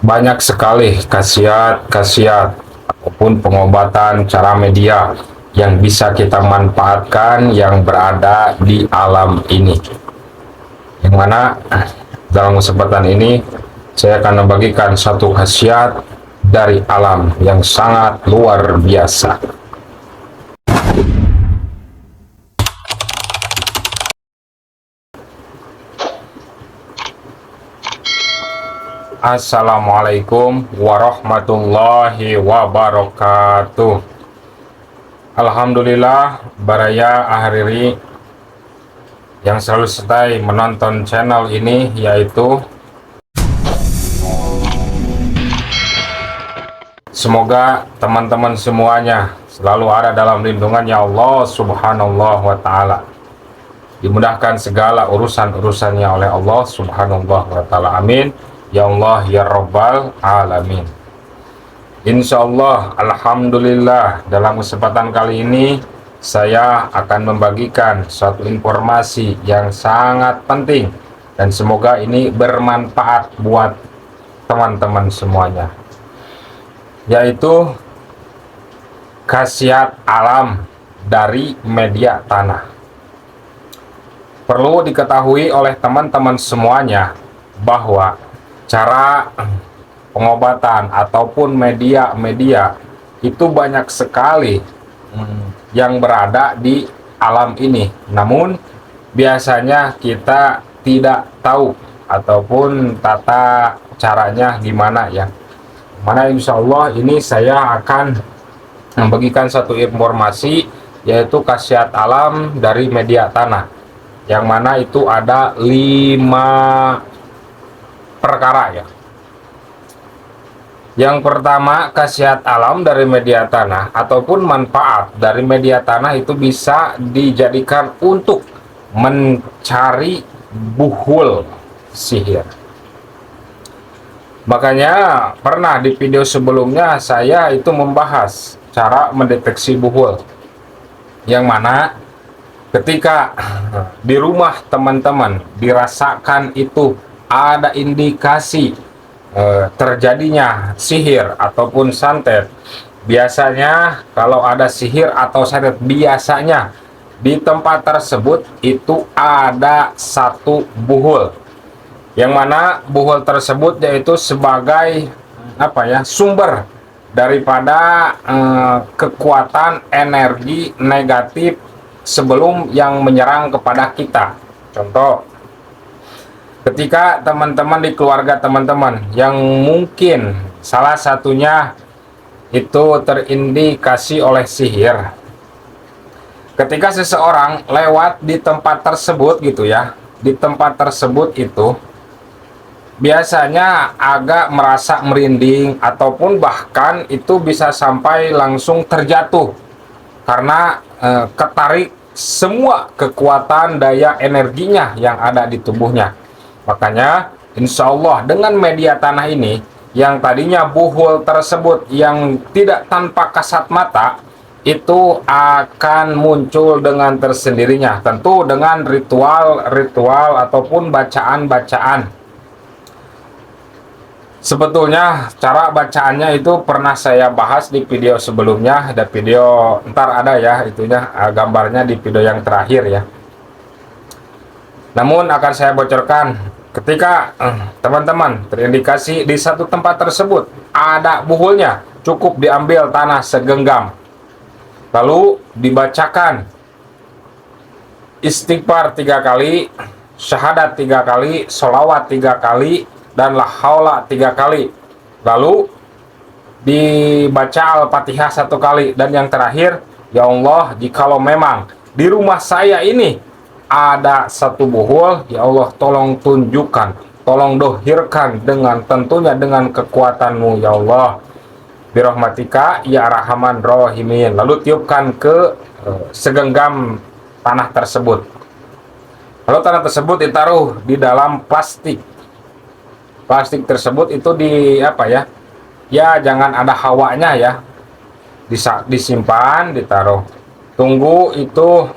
Banyak sekali khasiat-khasiat ataupun pengobatan cara media yang bisa kita manfaatkan yang berada di alam ini. Yang mana dalam kesempatan ini saya akan membagikan satu khasiat dari alam yang sangat luar biasa. Assalamualaikum warahmatullahi wabarakatuh. Alhamdulillah, baraya akhiri yang selalu stay menonton channel ini, yaitu semoga teman-teman semuanya selalu ada dalam lindungannya Allah Subhanahu wa Ta'ala, dimudahkan segala urusan-urusannya oleh Allah Subhanahu wa Ta'ala. Amin ya Allah ya Rabbal Alamin. Insya Allah, alhamdulillah, dalam kesempatan kali ini saya akan membagikan suatu informasi yang sangat penting dan semoga ini bermanfaat buat teman-teman semuanya, yaitu khasiat alam dari media tanah. Perlu diketahui oleh teman-teman semuanya bahwa cara pengobatan ataupun media-media itu banyak sekali yang berada di alam ini. Namun biasanya kita tidak tahu ataupun tata caranya gimana ya. Mana insya Allah ini saya akan membagikan satu informasi, yaitu khasiat alam dari media tanah, yang mana itu ada 5 perkara ya. Yang pertama, khasiat alam dari media tanah ataupun manfaat dari media tanah itu bisa dijadikan untuk mencari buhul sihir. Makanya pernah di video sebelumnya saya itu membahas cara mendeteksi buhul, yang mana ketika di rumah teman-teman dirasakan itu ada indikasi terjadinya sihir ataupun santet. Biasanya kalau ada sihir atau santet, biasanya di tempat tersebut itu ada satu buhul, yang mana buhul tersebut yaitu sebagai sumber daripada kekuatan energi negatif sebelum yang menyerang kepada kita. Contoh, ketika teman-teman di keluarga teman-teman yang mungkin salah satunya itu terindikasi oleh sihir, ketika seseorang lewat di tempat tersebut gitu ya, di tempat tersebut itu biasanya agak merasa merinding ataupun bahkan itu bisa sampai langsung terjatuh karena ketarik semua kekuatan daya energinya yang ada di tubuhnya. Makanya insya Allah dengan media tanah ini, yang tadinya buhul tersebut yang tidak tanpa kasat mata itu akan muncul dengan tersendirinya, tentu dengan ritual-ritual ataupun bacaan-bacaan. Sebetulnya cara bacaannya itu pernah saya bahas di video sebelumnya, ada video, ntar ada ya itunya gambarnya di video yang terakhir ya. Namun akan saya bocorkan, ketika teman-teman terindikasi di satu tempat tersebut ada buhulnya, cukup diambil tanah segenggam, lalu dibacakan istighfar 3 kali, syahadat 3 kali, sholawat 3 kali, dan la haula 3 kali, lalu dibaca al-fatihah 1 kali, dan yang terakhir, ya Allah, jikalau memang di rumah saya ini ada satu buhul, ya Allah tolong tunjukkan, tolong dohirkan dengan tentunya dengan kekuatanmu ya Allah, birahmatika ya rahman rahimin. Lalu tiupkan ke segenggam tanah tersebut. Lalu tanah tersebut ditaruh di dalam plastik. Plastik tersebut itu ya jangan ada hawanya ya, disimpan, ditaruh, tunggu itu.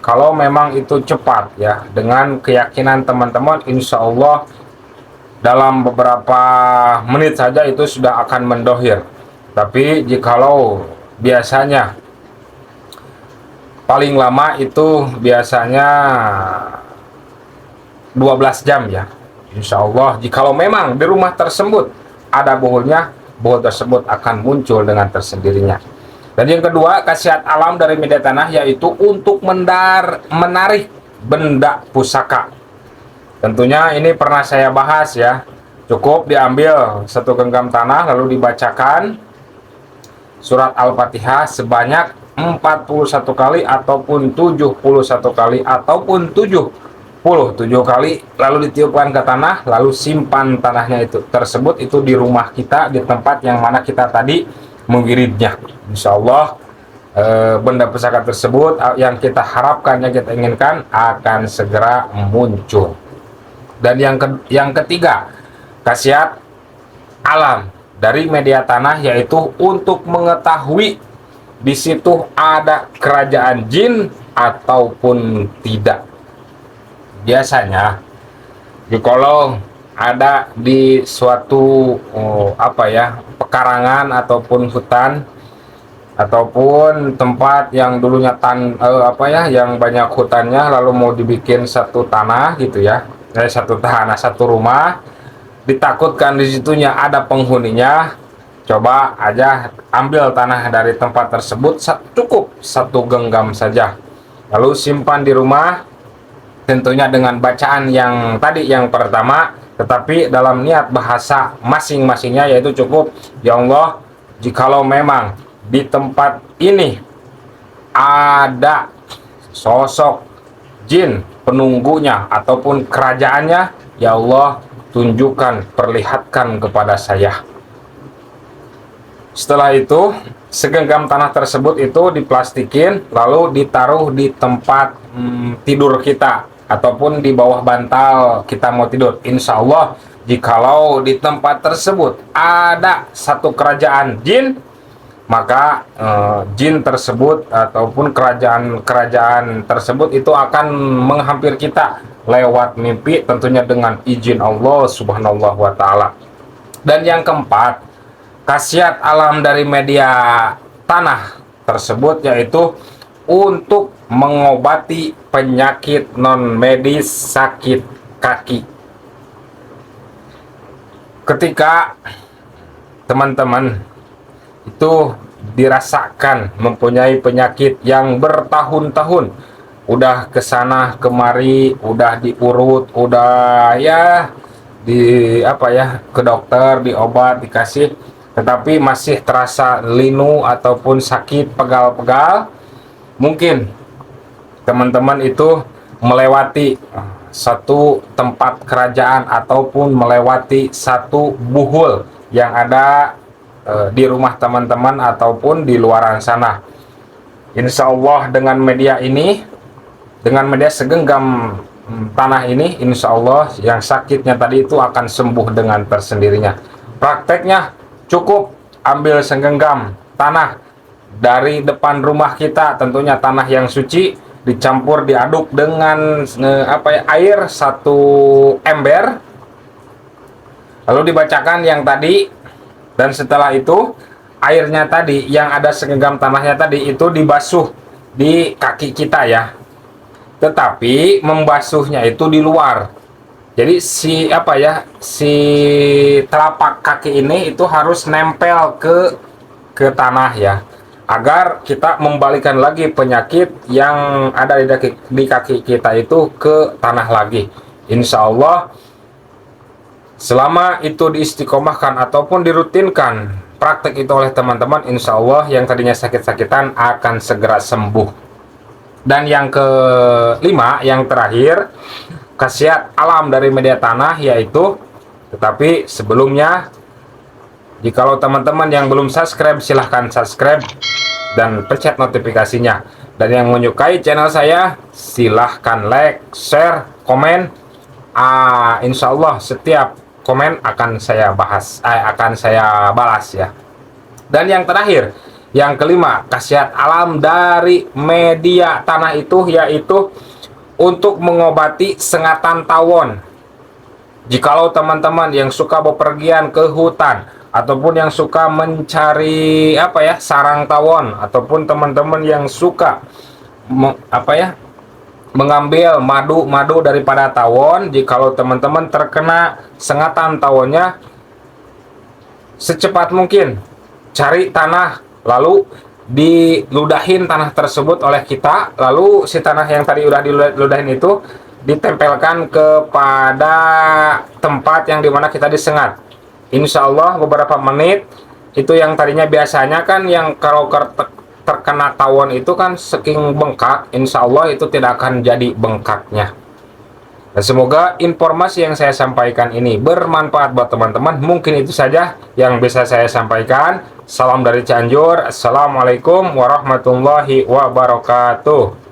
Kalau memang itu cepat ya, dengan keyakinan teman-teman, insya Allah dalam beberapa menit saja itu sudah akan mendohir. Tapi jikalau biasanya paling lama itu biasanya 12 jam ya. Insya Allah jikalau memang di rumah tersebut ada buhulnya, buhul tersebut akan muncul dengan tersendirinya. Dan yang kedua, khasiat alam dari media tanah yaitu untuk menarik benda pusaka. Tentunya ini pernah saya bahas ya. Cukup diambil satu genggam tanah lalu dibacakan surat Al-Fatihah sebanyak 41 kali ataupun 71 kali ataupun 77 kali, lalu ditiupkan ke tanah, lalu simpan tanahnya itu tersebut itu di rumah kita, di tempat yang mana kita tadi mengirimnya. Insya Allah benda pusaka tersebut yang kita harapkan, yang kita inginkan akan segera muncul. Dan yang ketiga, khasiat alam dari media tanah yaitu untuk mengetahui di situ ada kerajaan jin ataupun tidak. Biasanya kalau ada di suatu pekarangan ataupun hutan ataupun tempat yang dulunya yang banyak hutannya, lalu mau dibikin satu tanah gitu ya, satu tanah, satu rumah, ditakutkan di situnya ada penghuninya. Coba aja ambil tanah dari tempat tersebut, cukup satu genggam saja, lalu simpan di rumah, tentunya dengan bacaan yang tadi yang pertama, tetapi dalam niat bahasa masing-masingnya, yaitu cukup, ya Allah, jikalau memang di tempat ini ada sosok jin penunggunya ataupun kerajaannya, ya Allah, tunjukkan, perlihatkan kepada saya. Setelah itu segenggam tanah tersebut itu diplastikin lalu ditaruh di tempat tidur kita ataupun di bawah bantal kita mau tidur. Insya Allah jikalau di tempat tersebut ada satu kerajaan jin, maka jin tersebut ataupun kerajaan tersebut itu akan menghampir kita lewat mimpi, tentunya dengan izin Allah Subhanahu wa Ta'ala. Dan yang keempat, khasiat alam dari media tanah tersebut yaitu untuk mengobati penyakit non medis, sakit kaki. Ketika teman-teman itu dirasakan mempunyai penyakit yang bertahun-tahun, udah kesana kemari, udah diurut, udah ya ke dokter, diobat, dikasih, tetapi masih terasa linu ataupun sakit pegal-pegal, mungkin teman-teman itu melewati satu tempat kerajaan ataupun melewati satu buhul yang ada di rumah teman-teman ataupun di luaran sana. Insya Allah dengan media ini, dengan media segenggam tanah ini, insya Allah yang sakitnya tadi itu akan sembuh dengan tersendirinya. Prakteknya cukup ambil segenggam tanah dari depan rumah kita, tentunya tanah yang suci, dicampur diaduk dengan air satu ember, lalu dibacakan yang tadi, dan setelah itu airnya tadi yang ada segenggam tanahnya tadi itu dibasuh di kaki kita ya, tetapi membasuhnya itu di luar. Jadi si telapak kaki ini itu harus nempel ke tanah ya, agar kita membalikan lagi penyakit yang ada di kaki kita itu ke tanah lagi. Insya Allah selama itu diistiqomahkan ataupun dirutinkan praktek itu oleh teman-teman, insya Allah yang tadinya sakit-sakitan akan segera sembuh. Dan yang kelima, yang terakhir, khasiat alam dari media tanah yaitu, tetapi sebelumnya, jikalau teman-teman yang belum subscribe, silahkan subscribe dan pencet notifikasinya. Dan yang menyukai channel saya, silahkan like, share, komen. Insya Allah setiap komen akan saya balas ya. Dan yang terakhir, yang kelima, khasiat alam dari media tanah itu yaitu untuk mengobati sengatan tawon. Jikalau teman-teman yang suka bepergian ke hutan ataupun yang suka mencari sarang tawon, ataupun teman-teman yang suka mengambil madu daripada tawon, jikalau teman-teman terkena sengatan tawonnya, secepat mungkin cari tanah, lalu diludahin tanah tersebut oleh kita, lalu si tanah yang tadi udah diludahin itu ditempelkan kepada tempat yang dimana kita disengat. Insya Allah beberapa menit itu, yang tadinya biasanya kan yang kalau terkena tawon itu kan saking bengkak, insya Allah itu tidak akan jadi bengkaknya. Dan semoga informasi yang saya sampaikan ini bermanfaat buat teman-teman. Mungkin itu saja yang bisa saya sampaikan. Salam dari Cianjur. Assalamualaikum warahmatullahi wabarakatuh.